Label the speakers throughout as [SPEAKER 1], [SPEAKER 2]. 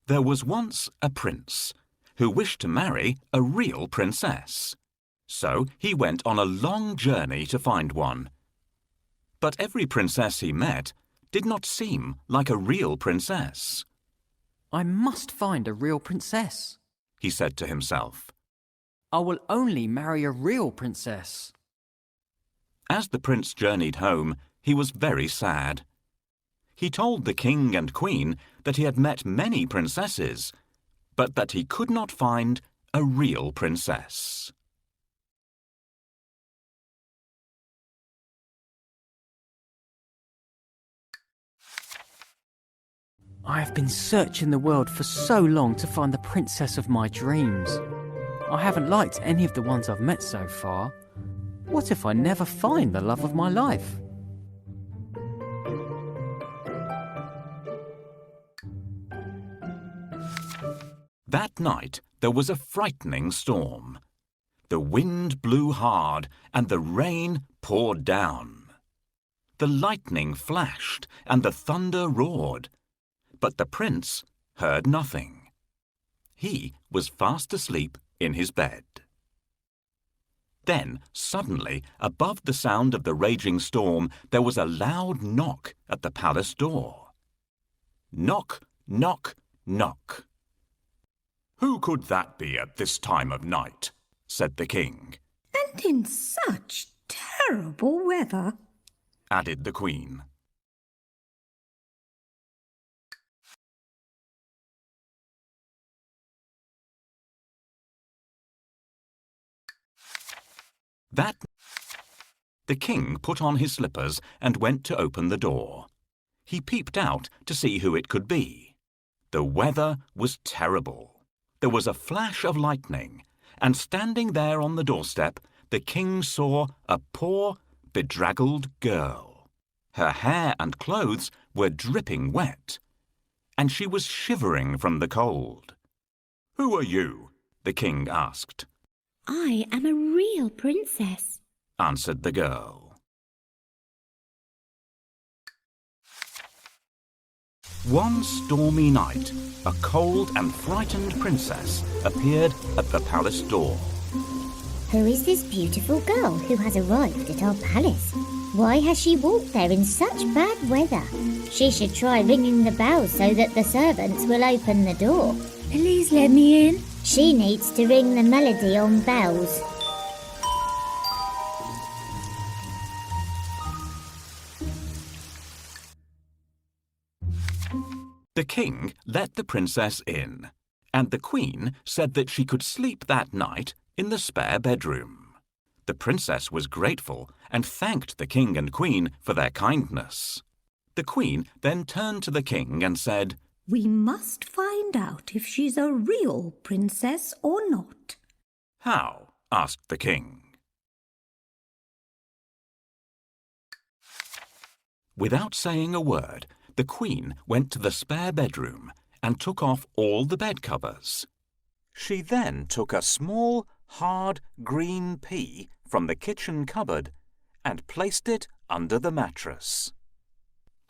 [SPEAKER 1] There was once a prince who wished to marry a real princess. So he went on a long journey to find one. But every princess he met did not seem like a real princess.
[SPEAKER 2] I must find a real princess,
[SPEAKER 1] he said to himself.
[SPEAKER 2] I will only marry a real princess.
[SPEAKER 1] As the prince journeyed home, he was very sad. He told the king and queen that he had met many princesses, but that he could not find a real princess.
[SPEAKER 2] I have been searching the world for so long to find the princess of my dreams. I haven't liked any of the ones I've met so far. What if I never find the love of my life?
[SPEAKER 1] That night there was a frightening storm. The wind blew hard and the rain poured down. The lightning flashed and the thunder roared, but the prince heard nothing. He was fast asleep in his bed. Then, suddenly, above the sound of the raging storm, there was a loud knock at the palace door. Knock, knock, knock. "Who could that be at this time of night?" said the king.
[SPEAKER 3] "And in such terrible weather,"
[SPEAKER 1] added the queen. The king put on his slippers and went to open the door. He peeped out to see who it could be. The weather was terrible. There was a flash of lightning, and standing there on the doorstep, the king saw a poor, bedraggled girl. Her hair and clothes were dripping wet, and she was shivering from the cold. "Who are you?" the king asked.
[SPEAKER 4] "I am a real princess,"
[SPEAKER 1] answered the girl. One stormy night, a cold and frightened princess appeared at the palace door.
[SPEAKER 4] "Who is this beautiful girl who has arrived at our palace? Why has she walked there in such bad weather? She should try ringing the bell so that the servants will open the door.
[SPEAKER 3] "Please let me in."
[SPEAKER 4] She needs to ring the melody on bells."
[SPEAKER 1] The king let the princess in, and the queen said that she could sleep that night in the spare bedroom. The princess was grateful and thanked the king and queen for their kindness. The queen then turned to the king and said,
[SPEAKER 3] "We must find out if she's a real princess or not."
[SPEAKER 1] "How?" asked the king. Without saying a word, the queen went to the spare bedroom and took off all the bed covers. She then took a small, hard, green pea from the kitchen cupboard and placed it under the mattress.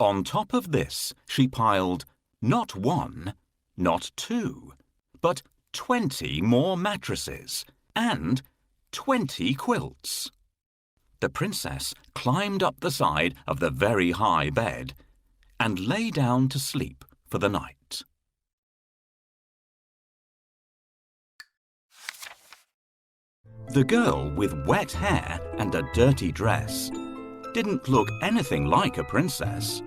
[SPEAKER 1] On top of this, she piled not one, not two, but 20 more mattresses and 20 quilts. The princess climbed up the side of the very high bed and lay down to sleep for the night. The girl with wet hair and a dirty dress didn't look anything like a princess,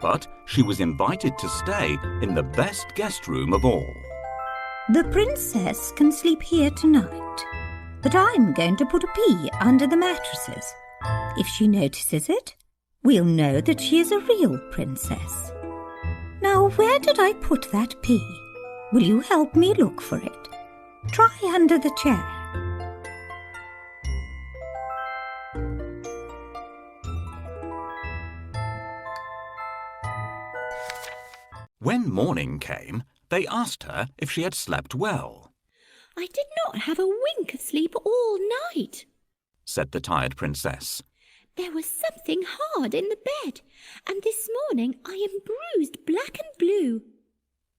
[SPEAKER 1] but she was invited to stay in the best guest room of all.
[SPEAKER 3] "The princess can sleep here tonight, but I'm going to put a pea under the mattresses. If she notices it, we'll know that she is a real princess. Now, where did I put that pea? Will you help me look for it? Try under the chair."
[SPEAKER 1] When morning came, they asked her if she had slept well,
[SPEAKER 4] "I did not have a wink of sleep all night,"
[SPEAKER 1] said the tired princess.
[SPEAKER 5] There was something hard in the bed, and this morning I am bruised black and blue.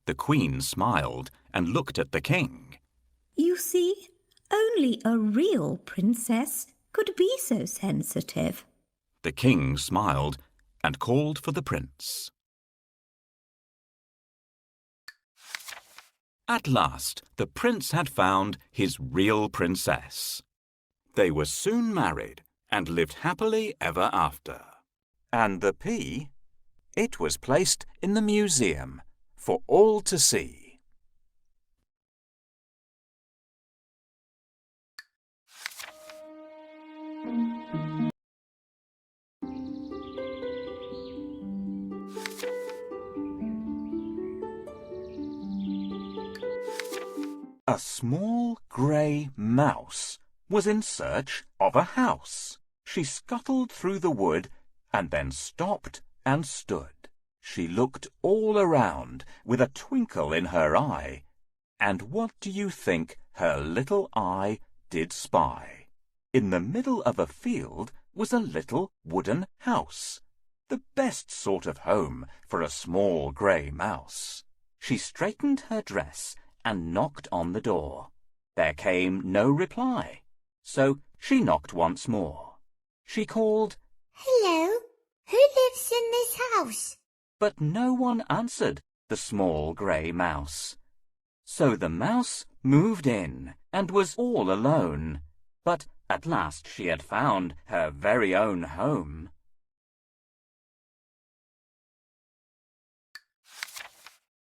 [SPEAKER 1] The Queen smiled and looked at the King.
[SPEAKER 3] You see, only a real princess could be so sensitive.
[SPEAKER 1] The King smiled and called for the Prince. At last, the Prince had found his real princess. They were soon married and lived happily ever after. And the pea, it was placed in the museum for all to see. A small grey mouse was in search of a house. She scuttled through the wood and then stopped and stood. She looked all around with a twinkle in her eye. And what do you think her little eye did spy? In the middle of a field was a little wooden house, the best sort of home for a small grey mouse. She straightened her dress and knocked on the door. There came no reply, so she knocked once more. She called,
[SPEAKER 4] Hello, who lives in this house?
[SPEAKER 1] but no one answered the small grey mouse. So the mouse moved in and was all alone, but at last she had found her very own home.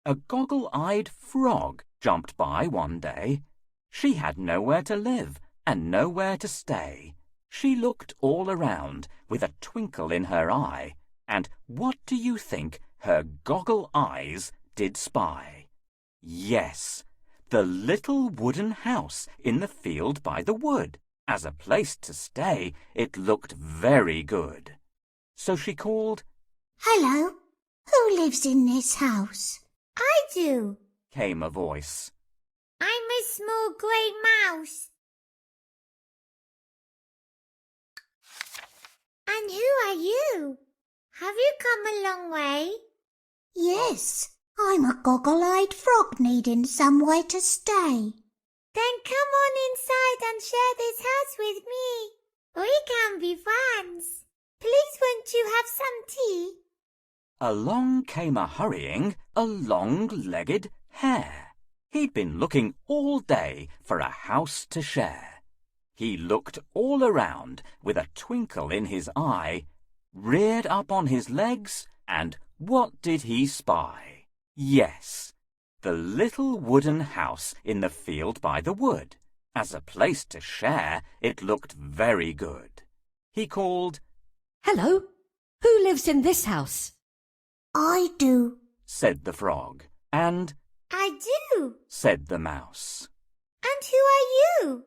[SPEAKER 1] A goggle-eyed frog jumped by one day. She had nowhere to live and nowhere to stay. She looked all around with a twinkle in her eye, and what do you think her goggle eyes did spy? Yes, the little wooden house in the field by the wood. As a place to stay, it looked very good. So she called,
[SPEAKER 4] Hello, who lives in this house? I do,
[SPEAKER 1] came a voice.
[SPEAKER 4] I'm a small grey mouse. And who are you? Have you come a long way? Yes, I'm a goggle-eyed frog needing somewhere to stay. Then come on inside and share this house with me. We can be friends. Please won't you have some tea?
[SPEAKER 1] Along came a-hurrying a long-legged hare. He'd been looking all day for a house to share. He looked all around with a twinkle in his eye, reared up on his legs, and what did he spy? Yes, the little wooden house in the field by the wood. As a place to share, it looked very good. He called,
[SPEAKER 6] Hello, who lives in this house?
[SPEAKER 4] I do,
[SPEAKER 1] said the frog, and
[SPEAKER 4] I do.
[SPEAKER 1] said the mouse.
[SPEAKER 4] And who are you?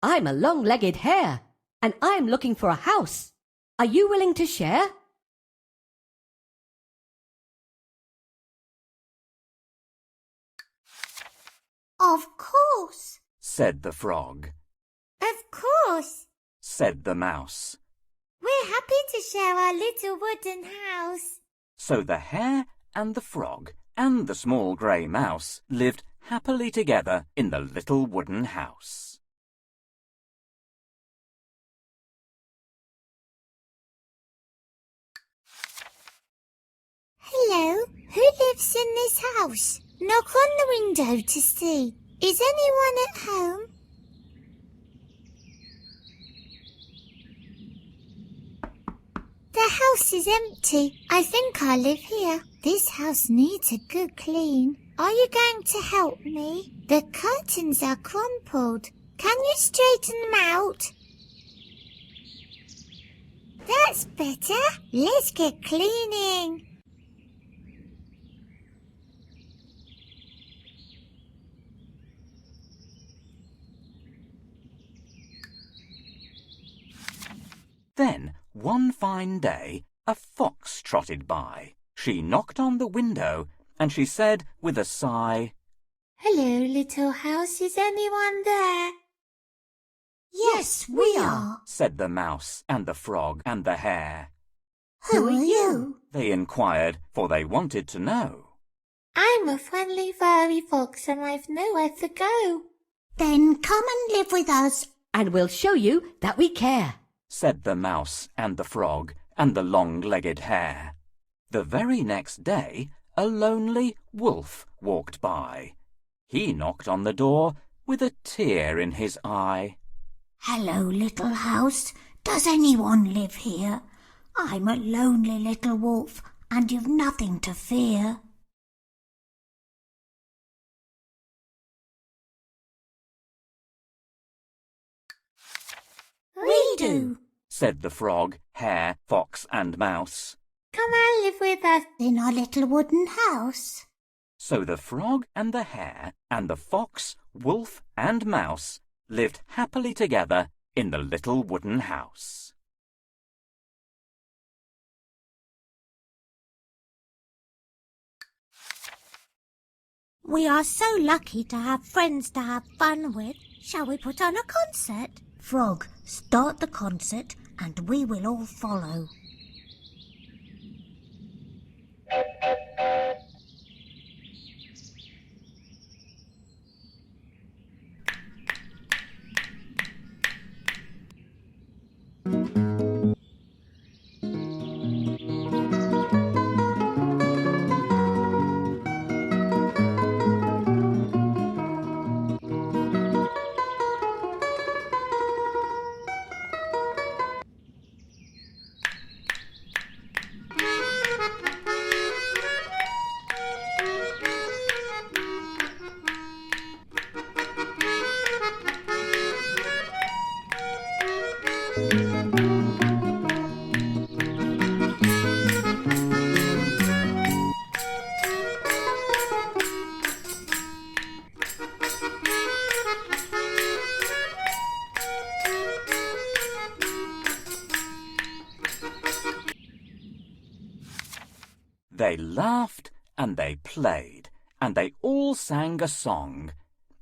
[SPEAKER 6] I'm a long-legged hare, and I'm looking for a house. Are you willing to share?
[SPEAKER 4] Of course.
[SPEAKER 1] Said the frog.
[SPEAKER 4] Of course.
[SPEAKER 1] Said the mouse.
[SPEAKER 4] We're happy to share our little wooden house.
[SPEAKER 1] So the hare and the frog and the small grey mouse lived happily together in the little wooden house.
[SPEAKER 4] Hello, who lives in this house? Knock on the window to see. Is anyone at home? The house is empty. I think I live here. This house needs a good clean. Are you going to help me? The curtains are crumpled. Can you straighten them out? That's better. Let's get cleaning.
[SPEAKER 1] Then, one fine day, a fox trotted by. She knocked on the window, and she said with a sigh,
[SPEAKER 4] Hello, little house. Is anyone there?
[SPEAKER 7] Yes, we are,
[SPEAKER 1] said the mouse and the frog and the hare.
[SPEAKER 7] Who are you?
[SPEAKER 1] They inquired, for they wanted to know.
[SPEAKER 7] I'm a friendly furry fox and I've nowhere to go. Then come and live with us,
[SPEAKER 6] And we'll show you that we care.
[SPEAKER 1] Said the mouse and the frog and the long-legged hare. The very next day, a lonely wolf walked by. He knocked on the door with a tear in his eye.
[SPEAKER 7] Hello, little house. Does anyone live here? I'm a lonely little wolf and you've nothing to fear. We do,
[SPEAKER 1] said the frog, hare, fox and mouse.
[SPEAKER 7] Come and live with us in our little wooden house.
[SPEAKER 1] So the frog and the hare and the fox, wolf and mouse lived happily together in the little wooden house.
[SPEAKER 7] We are so lucky to have friends to have fun with. Shall we put on a concert? Frog, start the concert and we will all follow.
[SPEAKER 1] They laughed and they played and they all sang a song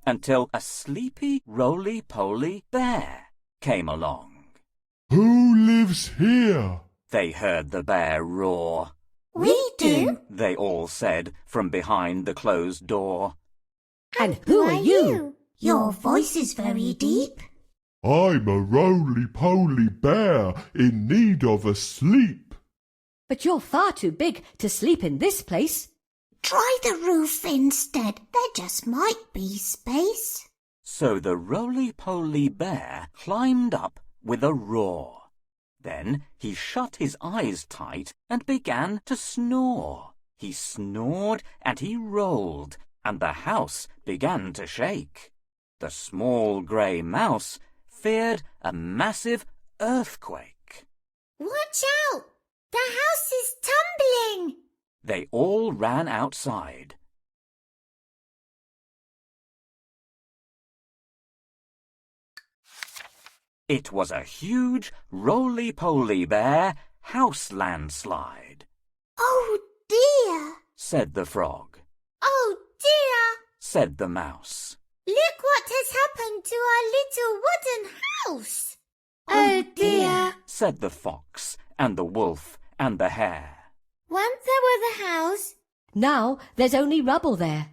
[SPEAKER 1] until a sleepy, roly-poly bear came along.
[SPEAKER 8] Who lives here?
[SPEAKER 1] They heard the bear roar.
[SPEAKER 7] We do,
[SPEAKER 1] They all said from behind the closed door.
[SPEAKER 6] And who are you?
[SPEAKER 7] Your voice is very deep.
[SPEAKER 8] I'm a roly-poly bear in need of a sleep.
[SPEAKER 6] But you're far too big to sleep in this place.
[SPEAKER 7] Try the roof instead. There just might be space.
[SPEAKER 1] So the roly-poly bear climbed up with a roar. Then he shut his eyes tight and began to snore. He snored and he rolled, and the house began to shake. The small grey mouse feared a massive earthquake.
[SPEAKER 7] Watch out! The house is tumbling!
[SPEAKER 1] They all ran outside. It was a huge, roly-poly bear house landslide,
[SPEAKER 7] Oh dear!
[SPEAKER 1] said the frog.
[SPEAKER 7] Oh dear!
[SPEAKER 1] Said the mouse.
[SPEAKER 7] Look what has happened to our little wooden house! Oh dear!
[SPEAKER 1] Said the fox and the wolf and the hare.
[SPEAKER 7] Once there was a house.
[SPEAKER 6] Now there's only rubble there.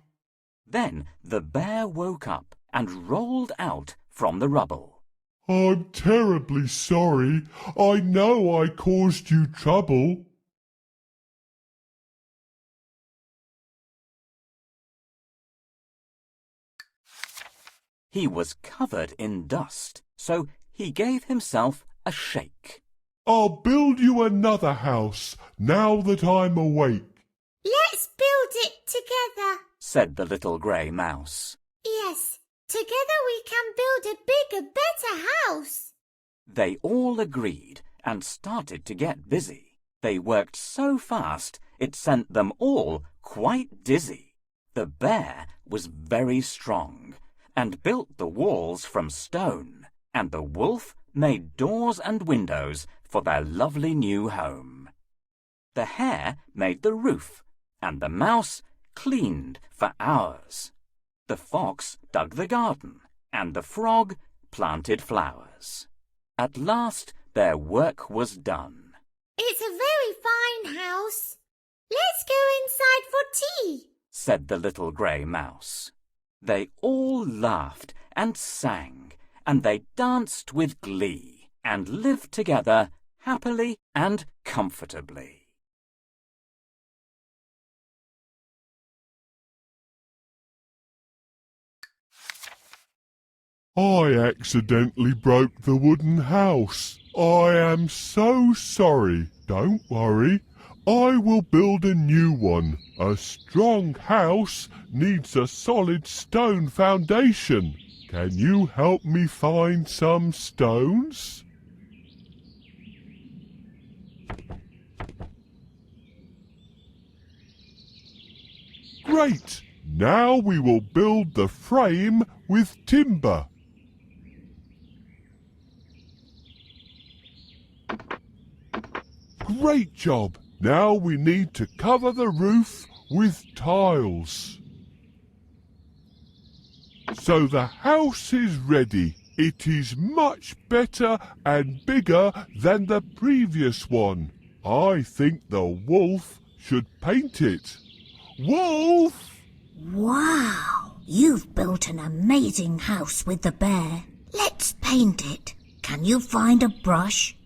[SPEAKER 1] Then the bear woke up and rolled out from the rubble.
[SPEAKER 8] I'm terribly sorry. I know I caused you trouble.
[SPEAKER 1] He was covered in dust, so he gave himself a shake.
[SPEAKER 8] I'll build you another house now that I'm awake.
[SPEAKER 7] Let's build it together.
[SPEAKER 1] Said the little grey mouse.
[SPEAKER 7] Yes, together we can build a bigger, better house.
[SPEAKER 1] They all agreed and started to get busy. They worked so fast it sent them all quite dizzy. The bear was very strong and built the walls from stone, and the wolf made doors and windows for their lovely new home. The hare made the roof, and the mouse cleaned for hours. The fox dug the garden, and the frog planted flowers. At last their work was done.
[SPEAKER 7] It's a very fine house. Let's go inside for tea,
[SPEAKER 1] said the little grey mouse. They all laughed and sang, and they danced with glee, and lived together happily and comfortably.
[SPEAKER 8] I accidentally broke the wooden house. I am so sorry. Don't worry. I will build a new one. A strong house needs a solid stone foundation. Can you help me find some stones? Great! Now we will build the frame with timber. Great job! Now we need to cover the roof with tiles. So the house is ready. It is much better and bigger than the previous one. I think the wolf should paint it. Wolf!
[SPEAKER 7] Wow! You've built an amazing house with the bear. Let's paint it. Can you find a brush?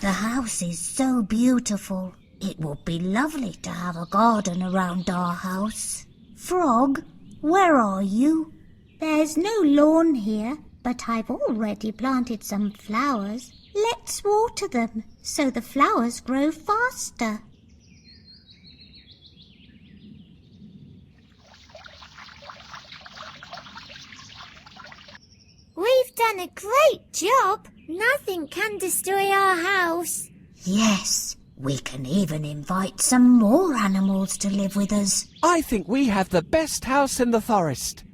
[SPEAKER 7] The house is so beautiful. It would be lovely to have a garden around our house. Frog, where are you?
[SPEAKER 4] There's no lawn here, but I've already planted some flowers. Let's water them so the flowers grow faster.
[SPEAKER 7] We've done a great job. Nothing can destroy our house. Yes, we can even invite some more animals to live with us.
[SPEAKER 9] I think we have the best house in the forest.